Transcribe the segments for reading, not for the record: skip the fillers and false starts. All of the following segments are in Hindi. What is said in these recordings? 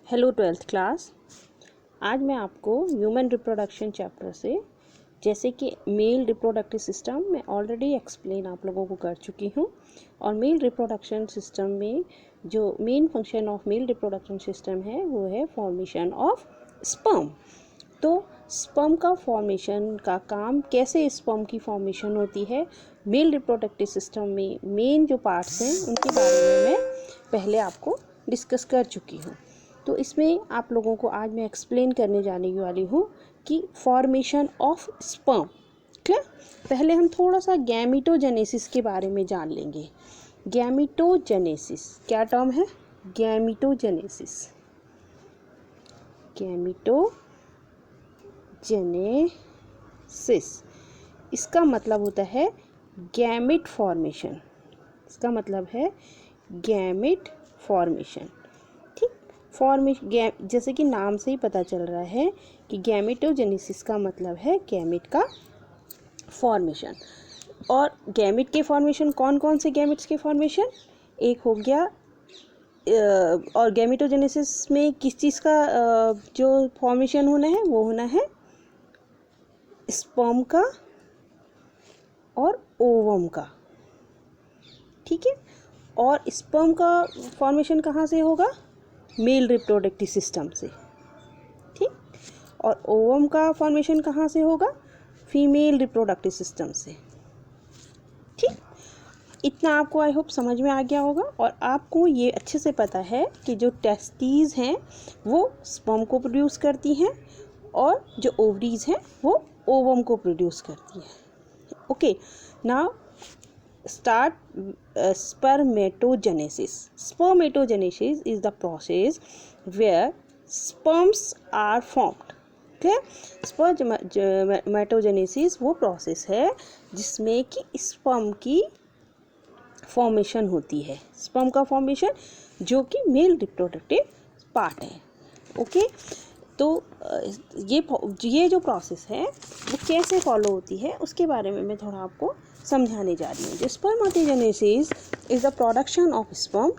Hello twelfth class. आज मैं आपको ह्यूमन रिप्रोडक्शन चैप्टर से, जैसे कि मेल रिप्रोडक्टिव सिस्टम मैं ऑलरेडी एक्सप्लेन आप लोगों को कर चुकी हूँ। और मेल रिप्रोडक्शन सिस्टम में जो main function of male reproduction system है वो है फॉर्मेशन ऑफ स्पर्म। तो स्पर्म का फॉर्मेशन का काम, कैसे स्पर्म की फॉर्मेशन होती है मेल रिप्रोडक्टिव सिस्टम में, मेन जो पार्ट्स हैं उनके बारे में मैं पहले आपको डिस्कस कर चुकी हूँ। तो इसमें आप लोगों को आज मैं एक्सप्लेन करने जाने वाली हूँ कि फॉर्मेशन ऑफ स्पर्म। क्लियर। पहले हम थोड़ा सा गैमीटोजेनेसिस के बारे में जान लेंगे। गैमीटोजेनेसिस क्या टर्म है? गैमीटोजेनेसिस, गैमीटोजेनेसिस इसका मतलब होता है गैमिट फॉर्मेशन। इसका मतलब है गैमिट फॉर्मेशन। जैसे कि नाम से ही पता चल रहा है कि गैमेटोजेनेसिस का मतलब है गैमिट का फॉर्मेशन। और गैमिट के फॉर्मेशन कौन कौन से गैमिट्स के फॉर्मेशन? एक हो गया, और गैमेटोजेनेसिस में किस चीज़ का जो फॉर्मेशन होना है वो होना है स्पर्म का और ओवम का। ठीक है। और स्पर्म का फॉर्मेशन कहाँ से होगा? मेल रिप्रोडक्टिव सिस्टम से। ठीक। और ओवम का फॉर्मेशन कहाँ से होगा? फीमेल रिप्रोडक्टिव सिस्टम से। ठीक। इतना आपको आई होप समझ में आ गया होगा। और आपको ये अच्छे से पता है कि जो टेस्टीज हैं वो स्पर्म को प्रोड्यूस करती हैं और जो ओवरीज हैं वो ओवम को प्रोड्यूस करती हैं। Okay, now start spermatogenesis. Spermatogenesis is the process where sperms are formed. Okay? Spermatogenesis वो प्रोसेस है जिसमें कि स्पर्म की फॉर्मेशन होती है। स्पर्म का फॉर्मेशन जो कि मेल रिप्रोडक्टिव पार्ट है। ओके, तो ये जो प्रोसेस है वो कैसे फॉलो होती है उसके बारे में मैं थोड़ा आपको समझाने जा रही हूँ। Spermatogenesis is the production of sperm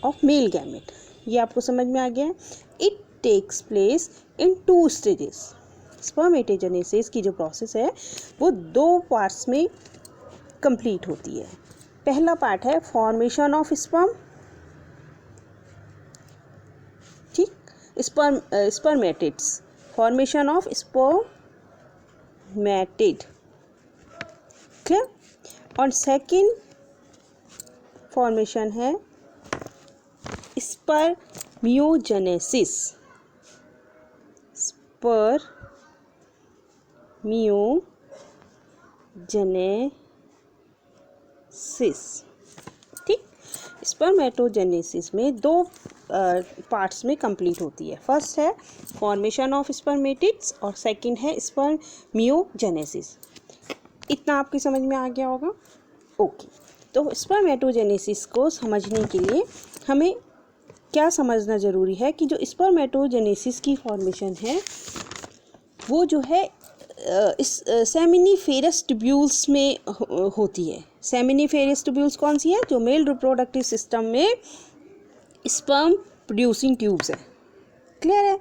of male gamete. ये आपको समझ में आ गया है। It takes place in 2 stages. Spermatogenesis की जो प्रोसेस है वो 2 पार्ट्स में कंप्लीट होती है। पहला पार्ट है फॉर्मेशन ऑफ स्पर्म। ठीक। Spermatids, formation of spermatid. Clear. और सेकेंड फॉर्मेशन है स्पर्मियोजेनेसिस। स्पर्मियोजेनेसिस। ठीक। स्पर्मेटोजेनेसिस में 2 पार्ट्स में कंप्लीट होती है। फर्स्ट है फॉर्मेशन ऑफ स्पर्मेटिड्स और सेकेंड है स्पर्मियोजेनेसिस। इतना आपकी समझ में आ गया होगा। ओके, तो स्पर्मेटोजेनेसिस को समझने के लिए हमें क्या समझना ज़रूरी है कि जो स्पर्मेटोजेनेसिस की फॉर्मेशन है वो जो है इस सेमिनिफेरस ट्यूब्यूल्स में होती है। सेमिनिफेरस ट्यूब्यूल्स कौन सी है? जो मेल रिप्रोडक्टिव सिस्टम में स्पर्म प्रोड्यूसिंग ट्यूब्स है। क्लियर है।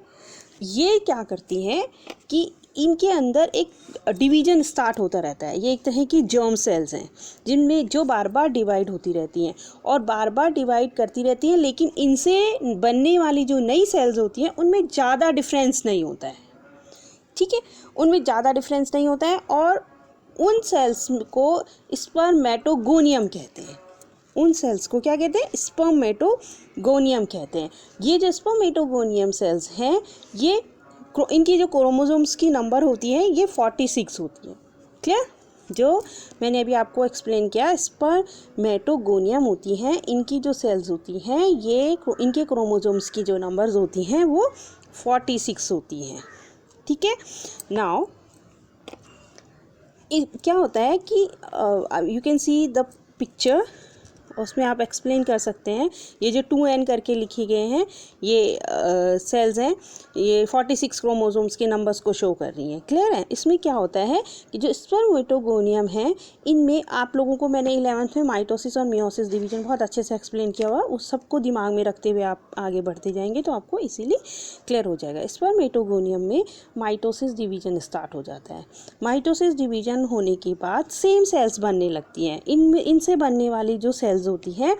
ये क्या करती हैं कि इनके अंदर एक डिवीजन स्टार्ट होता रहता है। ये एक तरह की जर्म सेल्स हैं जिनमें जो बार बार डिवाइड होती रहती हैं और बार बार डिवाइड करती रहती हैं, लेकिन इनसे बनने वाली जो नई सेल्स होती हैं उनमें ज़्यादा डिफरेंस नहीं होता है। ठीक है, उनमें ज़्यादा डिफरेंस नहीं होता है और उन सेल्स को स्पर्मेटोगोनियम कहते हैं। उन सेल्स को क्या कहते हैं? स्पर्मेटोगोनियम कहते हैं। ये जो स्पर्मेटोगोनियम सेल्स हैं ये इनकी जो क्रोमोसोम्स की नंबर होती है ये 46 होती है। क्लियर। जो मैंने अभी आपको एक्सप्लेन किया, स्पर्मेटोगोनियम होती हैं, इनकी जो सेल्स होती हैं ये इनके क्रोमोसोम्स की जो नंबर्स होती हैं वो 46 होती हैं। ठीक है। नाउ क्या होता है कि you can see the picture उसमें आप एक्सप्लेन कर सकते हैं। ये जो 2n करके लिखे गए हैं ये सेल्स हैं, ये 46 क्रोमोसोम्स के नंबर्स को शो कर रही हैं। क्लियर है? इसमें क्या होता है कि जो स्पर्मेटोगोनियम है इनमें आप लोगों को मैंने 11th में माइटोसिस और मियोसिस डिवीजन बहुत अच्छे से एक्सप्लेन किया हुआ, उस सबको दिमाग में रखते हुए आप आगे बढ़ते जाएंगे तो आपको इसीलिए क्लियर हो जाएगा। स्पर्मेटोगोनियम में माइटोसिस डिवीजन स्टार्ट हो जाता है। माइटोसिस डिवीजन होने के बाद सेम सेल्स बनने लगती हैं। इनसे बनने वाली जो सेल्स होती हैं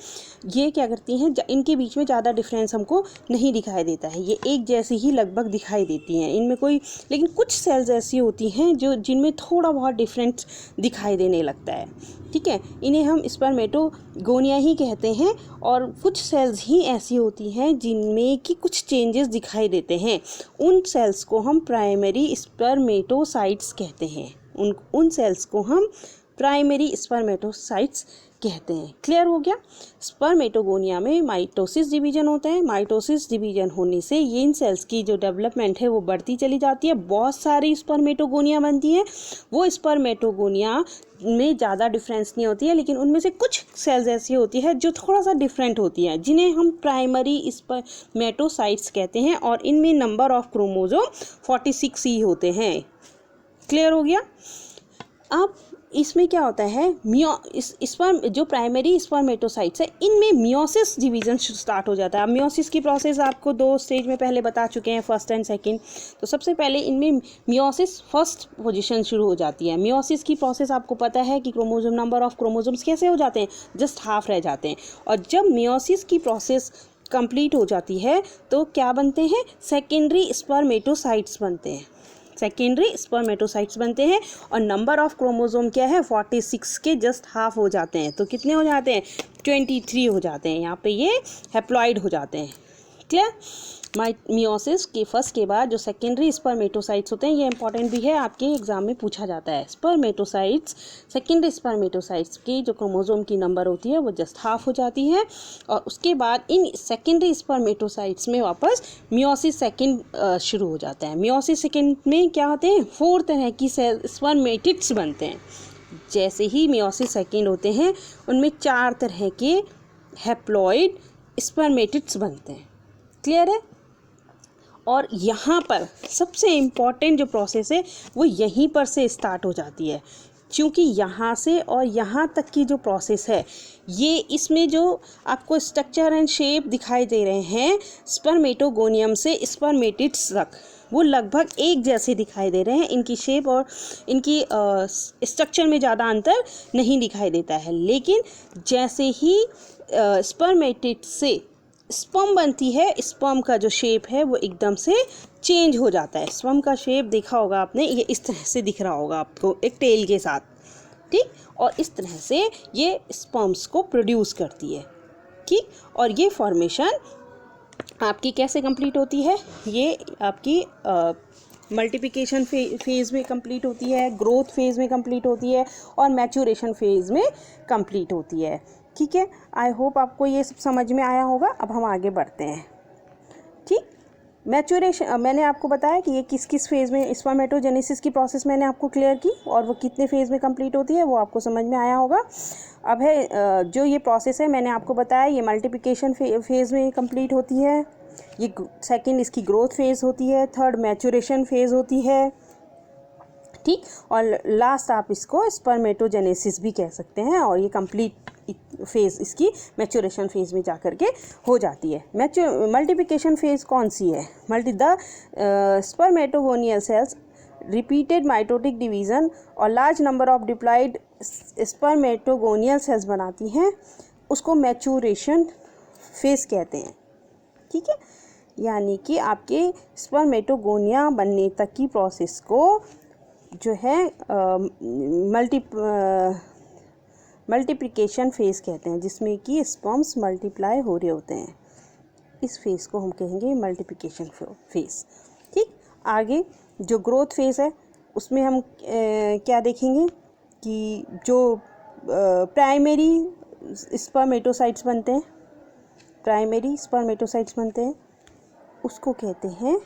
ये क्या करती हैं, इनके बीच में ज़्यादा डिफरेंस हमको नहीं दिखाई देता है, ये एक जैसी ही लगभग दिखाई देती हैं इनमें कोई, लेकिन कुछ सेल्स ऐसी होती हैं जो जिनमें थोड़ा बहुत डिफरेंस दिखाई देने लगता है। ठीक है, इन्हें हम स्पर्मेटोगोनिया ही कहते हैं। और कुछ सेल्स ही ऐसी होती हैं जिनमें कि कुछ चेंजेस दिखाई देते हैं, उन सेल्स को हम प्राइमरी स्पर्मेटोसाइट्स कहते हैं। उन सेल्स को हम प्राइमरी स्पर्मेटोसाइट्स कहते हैं। क्लियर हो गया? स्पर्मेटोगोनिया में माइटोसिस डिवीजन होता है। माइटोसिस डिवीजन होने से ये इन सेल्स की जो डेवलपमेंट है वो बढ़ती चली जाती है, बहुत सारी स्पर्मेटोगोनिया बनती हैं। वो स्पर्मेटोगोनिया में ज़्यादा डिफरेंस नहीं होती है, लेकिन उनमें से कुछ सेल्स ऐसी होती है जो थोड़ा सा डिफरेंट होती हैं, जिन्हें हम प्राइमरी स्पर्मेटोसाइट्स कहते हैं, और इनमें नंबर ऑफ क्रोमोसोम 46 ही होते हैं। क्लियर हो गया? अब इसमें क्या होता है, जो प्राइमरी स्पर्मेटोसाइट्स है इनमें मियोसिस डिवीजन स्टार्ट हो जाता है। अब मियोसिस की प्रोसेस आपको 2 स्टेज में पहले बता चुके हैं, फर्स्ट एंड सेकंड। तो सबसे पहले इनमें मियोसिस फर्स्ट पोजीशन शुरू हो जाती है। मियोसिस की प्रोसेस आपको पता है कि क्रोमोसोम नंबर ऑफ क्रोमोसोम्स कैसे हो जाते हैं, जस्ट हाफ रह जाते हैं। और जब मियोसिस की प्रोसेस कंप्लीट हो जाती है तो क्या बनते हैं, सेकेंडरी स्पर्मेटोसाइट्स बनते हैं। सेकेंडरी स्पर्मेटोसाइट्स बनते हैं और नंबर ऑफ क्रोमोसोम क्या है, 46 के जस्ट हाफ हो जाते हैं। तो कितने हो जाते हैं, 23 हो जाते हैं। यहाँ पे ये हैप्लॉइड हो जाते हैं। क्लियर? मियोसिस के फर्स्ट के बाद जो सेकेंडरी स्पर्मेटोसाइट्स होते हैं, ये इंपॉर्टेंट भी है, आपके एग्जाम में पूछा जाता है। स्पर्मेटोसाइट्स, सेकेंडरी स्पर्मेटोसाइट्स की जो क्रोमोसोम की नंबर होती है वो जस्ट हाफ हो जाती है, और उसके बाद इन सेकेंडरी स्पर्मेटोसाइट्स में वापस मियोसिस सेकेंड शुरू हो जाता है। मियोसिस सेकेंड में क्या होते हैं, 4 तरह की स्पर्मेटिड्स बनते हैं। जैसे ही मियोसिस सेकेंड होते हैं उनमें 4 तरह के हैप्लॉइड स्पर्मेटिड्स बनते हैं। क्लियर है? और यहाँ पर सबसे इम्पॉर्टेंट जो प्रोसेस है वो यहीं पर से स्टार्ट हो जाती है, क्योंकि यहाँ से और यहाँ तक की जो प्रोसेस है ये, इसमें जो आपको स्ट्रक्चर एंड शेप दिखाई दे रहे हैं स्पर्मेटोगोनियम से स्पर्मेटिड्स तक, वो लगभग एक जैसे दिखाई दे रहे हैं। इनकी शेप और इनकी स्ट्रक्चर में ज़्यादा अंतर नहीं दिखाई देता है, लेकिन जैसे ही स्पर्मेटिड्स से स्पर्म बनती है, स्पर्म का जो शेप है वो एकदम से चेंज हो जाता है। स्पर्म का शेप देखा होगा आपने, ये इस तरह से दिख रहा होगा आपको एक टेल के साथ, ठीक? और इस तरह से ये स्पर्म्स को प्रोड्यूस करती है, ठीक? और ये फॉर्मेशन आपकी कैसे कंप्लीट होती है, ये आपकी मल्टीप्लिकेशन फेज़ में कंप्लीट होती है, ग्रोथ फेज़ में कंप्लीट होती है, और मैच्योरेशन फेज़ में कंप्लीट होती है। ठीक है, आई होप आपको ये सब समझ में आया होगा। अब हम आगे बढ़ते हैं। ठीक, मैच्योरेशन मैंने आपको बताया कि ये किस किस फेज़ में, स्पर्मेटोजेनेसिस की प्रोसेस मैंने आपको क्लियर की, और वो कितने फेज़ में कंप्लीट होती है वो आपको समझ में आया होगा। अब है जो ये प्रोसेस है मैंने आपको बताया, ये मल्टीप्लिकेशन फेज़ में कंप्लीट होती है, ये सेकंड इसकी ग्रोथ फेज़ होती है, थर्ड मैच्योरेशन फेज़ होती है, ठीक, और लास्ट आप इसको स्पर्मेटोजेनेसिस भी कह सकते हैं, और ये कंप्लीट फेज़ इसकी मैच्योरेशन फेज़ में जाकर के हो जाती है। मल्टीप्लिकेशन फेज़ कौन सी है? Spermatogonial cells repeated mitotic division और large number of diploid spermatogonial cells बनाती हैं, उसको मैच्योरेशन फेज़ कहते हैं। ठीक है, यानी कि आपके स्पर्मेटोगोनिया बनने तक की प्रोसेस को जो है मल्टीप्लिकेशन फेज़ कहते हैं, जिसमें कि स्पर्म्स मल्टीप्लाई हो रहे होते हैं। इस फेज़ को हम कहेंगे मल्टीप्लिकेशन फेज़। ठीक, आगे जो ग्रोथ फेज़ है उसमें हम क्या देखेंगे कि जो प्राइमरी स्पर्मेटोसाइट्स बनते हैं, प्राइमरी स्पर्मेटोसाइट्स बनते हैं उसको कहते हैं,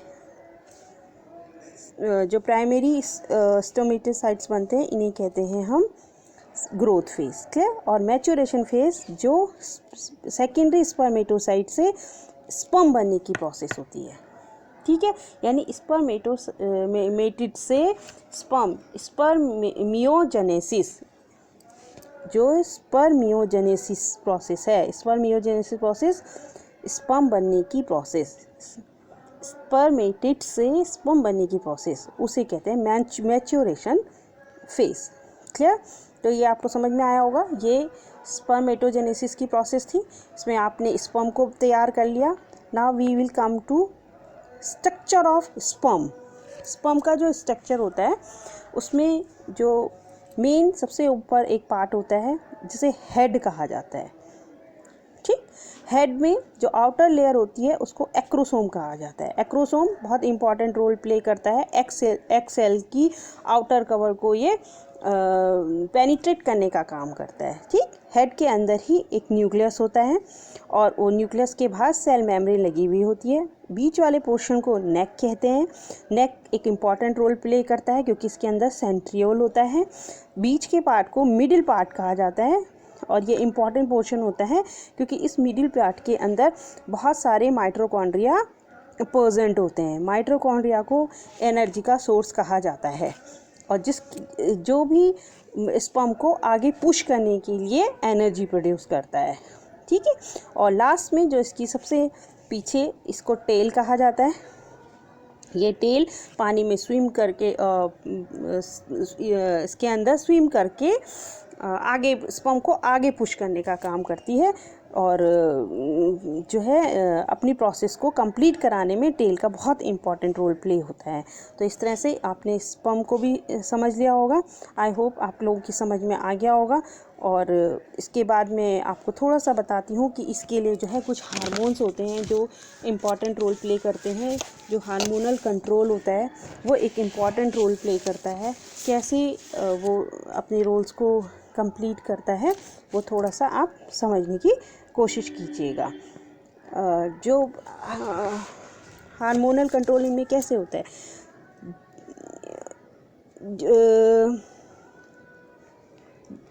जो प्राइमरी स्पर्मेटोसाइट्स बनते हैं इन्हें कहते हैं हम ग्रोथ फेज, क्लियर। और मैच्योरेशन फेज जो सेकेंडरी स्पर्मेटोसाइट से स्पर्म बनने की प्रोसेस होती है, ठीक है। यानी स्पर्मेटोमेटिड से स्पर्म, स्पर्मियोजेनेसिस, जो स्पर्मियोजेनेसिस प्रोसेस है, स्पर्मियोजेनेसिस प्रोसेस स्पर्म बनने की प्रोसेस, स्पर्मेटिड से स्पर्म बनने की प्रोसेस, उसे कहते हैं मैच्योरेशन फेज, क्लियर। तो ये आपको समझ में आया होगा, ये स्पर्मेटोजेनेसिस की प्रोसेस थी। इसमें आपने स्पर्म को तैयार कर लिया। Now we will come to structure of sperm. Sperm का जो स्ट्रक्चर होता है उसमें जो मेन सबसे ऊपर एक पार्ट होता है जिसे हेड कहा जाता है, ठीक। हेड में जो आउटर लेयर होती है उसको एक्रोसोम कहा जाता है। एक्रोसोम बहुत इंपॉर्टेंट रोल प्ले करता है। एग सेल की आउटर कवर को ये पेनिट्रेट करने का काम करता है, ठीक। हेड के अंदर ही एक न्यूक्लियस होता है और वो न्यूक्लियस के बाहर सेल मेम्ब्रेन लगी हुई होती है। बीच वाले पोर्शन को नेक कहते हैं। नेक एक इम्पॉर्टेंट रोल प्ले करता है क्योंकि इसके अंदर सेंट्रियोल होता है। बीच के पार्ट को मिडिल पार्ट कहा जाता है और ये इम्पॉर्टेंट पोर्शन होता है क्योंकि इस मिडिल पार्ट के अंदर बहुत सारे माइटोकॉन्ड्रिया प्रेजेंट होते हैं। माइटोकॉन्ड्रिया को एनर्जी का सोर्स कहा जाता है और जो भी स्पर्म को आगे पुश करने के लिए एनर्जी प्रोड्यूस करता है, ठीक है। और लास्ट में जो इसकी सबसे पीछे, इसको टेल कहा जाता है। ये टेल पानी में स्विम करके इसके अंदर स्विम करके आगे स्पर्म को आगे पुश करने का काम करती है और जो है अपनी प्रोसेस को कंप्लीट कराने में टेल का बहुत इंपॉर्टेंट रोल प्ले होता है। तो इस तरह से आपने स्पर्म को भी समझ लिया होगा। आई होप आप लोगों की समझ में आ गया होगा। और इसके बाद मैं आपको थोड़ा सा बताती हूँ कि इसके लिए जो है कुछ हार्मोन्स होते हैं जो इम्पॉर्टेंट रोल प्ले करते हैं। जो हार्मोनल कंट्रोल होता है वो एक इम्पॉर्टेंट रोल प्ले करता है। कैसे वो अपने रोल्स को कंप्लीट करता है वो थोड़ा सा आप समझने की कोशिश कीजिएगा। जो हार्मोनल कंट्रोलिंग में कैसे होता है,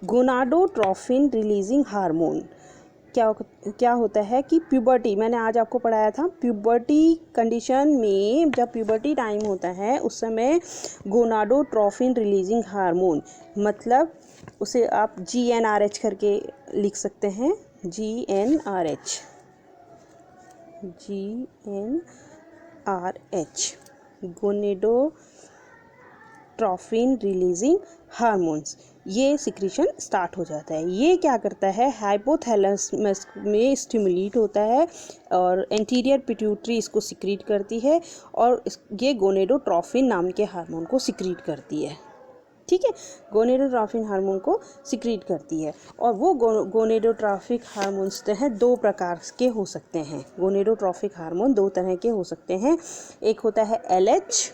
गोनाडोट्रोफिन रिलीजिंग हार्मोन क्या होता है कि प्यूबर्टी, मैंने आज आपको पढ़ाया था, प्यूबर्टी कंडीशन में जब प्यूबर्टी टाइम होता है उस समय गोनाडोट्रोफिन रिलीजिंग हार्मोन, मतलब उसे आप GnRH करके लिख सकते हैं। GnRH गोनेडोट्रोफिन रिलीजिंग हार्मोन्स, ये सिक्रीशन स्टार्ट हो जाता है। ये क्या करता है, हाइपोथैलेमस में स्टिमुलेट होता है और एंटीरियर पिट्यूटरी इसको सिक्रीट करती है और ये गोनेडोट्रोफिन नाम के हार्मोन को सिक्रीट करती है, ठीक है। गोनेडोट्रोफिन हार्मोन को सिक्रीट करती है और वो गोनेडोट्रोफिक हार्मोन्स जो हैं 2 प्रकार के हो सकते हैं। गोनेडोट्रोफिक हार्मोन 2 तरह के हो सकते हैं। एक होता है LH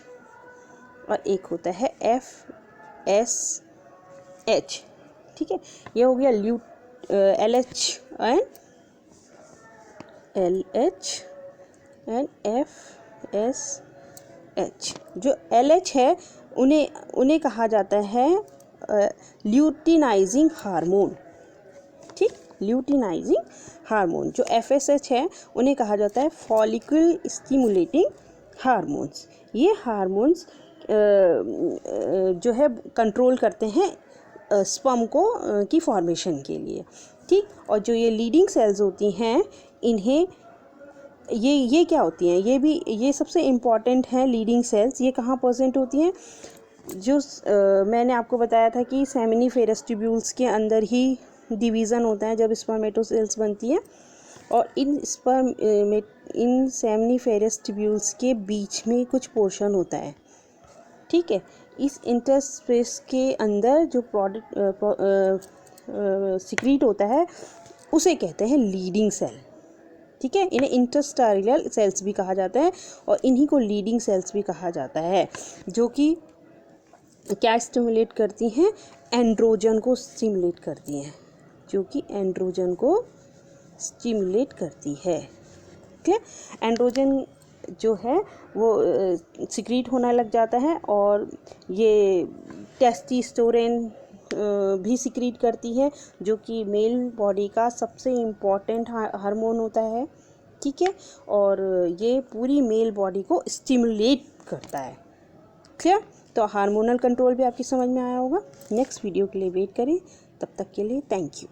और एक होता है FSH, ठीक है। ये हो गया LH एंड FSH। जो LH है उन्हें कहा जाता है ल्यूटिनाइजिंग हार्मोन, ठीक, ल्यूटिनाइजिंग हार्मोन। जो FSH है उन्हें कहा जाता है फॉलिकल स्टिमुलेटिंग हार्मोन्स। ये हार्मोन्स जो है कंट्रोल करते हैं स्पर्म को की फॉर्मेशन के लिए, ठीक। और जो ये लीडिंग सेल्स होती हैं इन्हें ये क्या होती हैं, ये सबसे इम्पॉर्टेंट हैं लीडिंग सेल्स। ये कहाँ प्रेजेंट होती हैं, जो मैंने आपको बताया था कि सेमिनिफेरस ट्यूब्यूल्स के अंदर ही डिवीज़न होता है जब स्पर्मेटोसेल्स बनती है और इन सेमिनिफेरस ट्यूब्यूल्स के बीच में कुछ पोर्शन होता है, ठीक है। इस इंटरस्पेस के अंदर जो प्रोडक्ट सिक्रीट होता है उसे कहते हैं लीडिंग सेल, ठीक है। इन्हें इंटरस्टेरियल सेल्स भी कहा जाता है और इन्हीं को लीडिंग सेल्स भी कहा जाता है, जो कि क्या स्टिमुलेट करती हैं, एंड्रोजन को स्टिमुलेट करती हैं, जो कि एंड्रोजन को स्टिमुलेट करती है, ठीक है। एंड्रोजन जो है वो सिक्रीट होना लग जाता है और ये टेस्टोस्टेरोन भी सिक्रीट करती है, जो कि मेल बॉडी का सबसे इम्पॉर्टेंट हार्मोन होता है, ठीक है। और ये पूरी मेल बॉडी को स्टिमुलेट करता है। क्लियर? तो हार्मोनल कंट्रोल भी आपकी समझ में आया होगा। नेक्स्ट वीडियो के लिए वेट करें, तब तक के लिए थैंक यू।